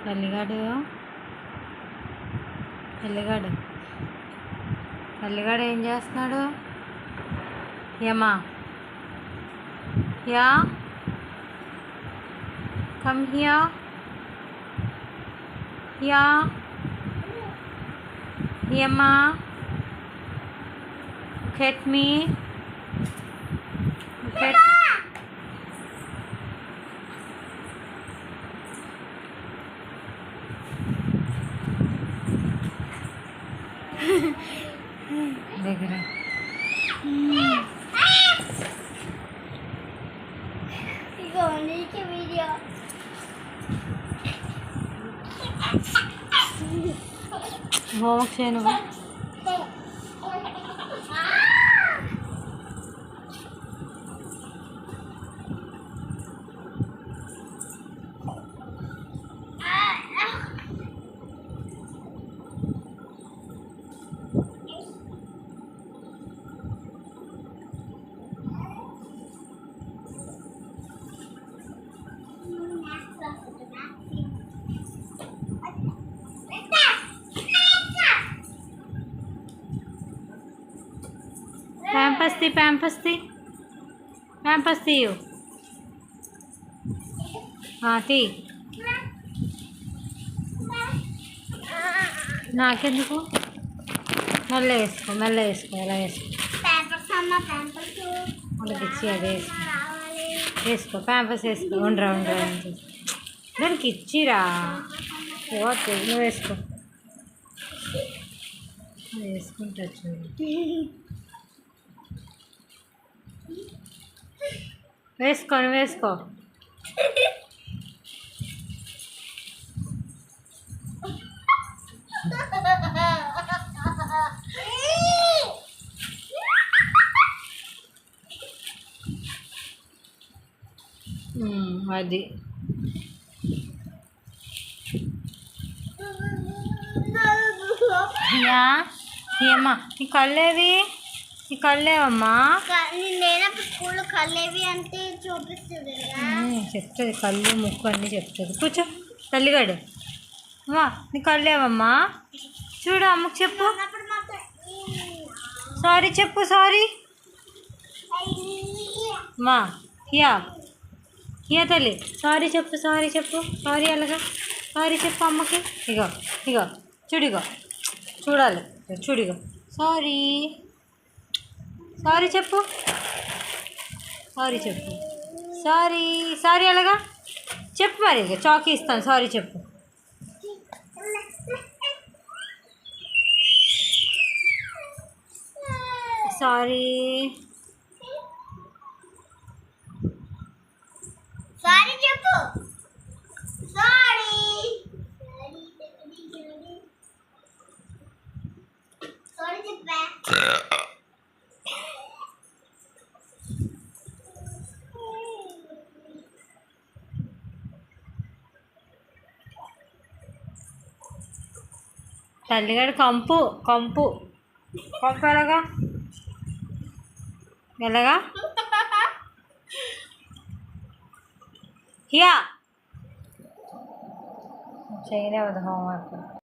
తల్లిగాడు తల్లిగాడు తల్లిగాడు ఏం చేస్తున్నాడు? యమా యా కమ్ హియర్ యా యమా look at me look at దగ్గర వీడియో హోంవర్క్ చేయను. पैम्पस తీయు తీ నాకెందుకు మెల్ల వేసుకో ఎలా వేసుకో వాళ్ళకి ఇచ్చి అదే వేసుకో ప్యాంపస్ వేసుకో ఉండరా దానికి ఇచ్చిరా పోతే నువ్వు వేసుకో వేసుకుంటా చూడు వేసుకో అది ఏమ్మా నీ కళ్ళేవి నీ కళ్ళేవమ్మా స్కూల్ కళ్ళేవి అంటే చూపిస్తుంది చెప్తుంది కళ్ళు ముక్కు అన్నీ చెప్తుంది కూర్చో తల్లిగాడు అమ్మా నీ కళ్ళేవమ్మా చూడు అమ్మకు చెప్పు సారీ చెప్పు సారీ మా హియా తల్లి సారీ చెప్పు సారీ అలాగా సారీ చెప్పు అమ్మకి ఇగో చూడిగో చూడాలి చూడిగో సారీ చెప్పు సారీ అలాగా చెప్పు మరి ఇక చాకీ ఇస్తాను సారీ చెప్పు సారీ చెప్పు సారీ చెప్పా తల్లిగాడు కంపు ఎలాగా హియా చేయలేవద్దు హోంవర్క్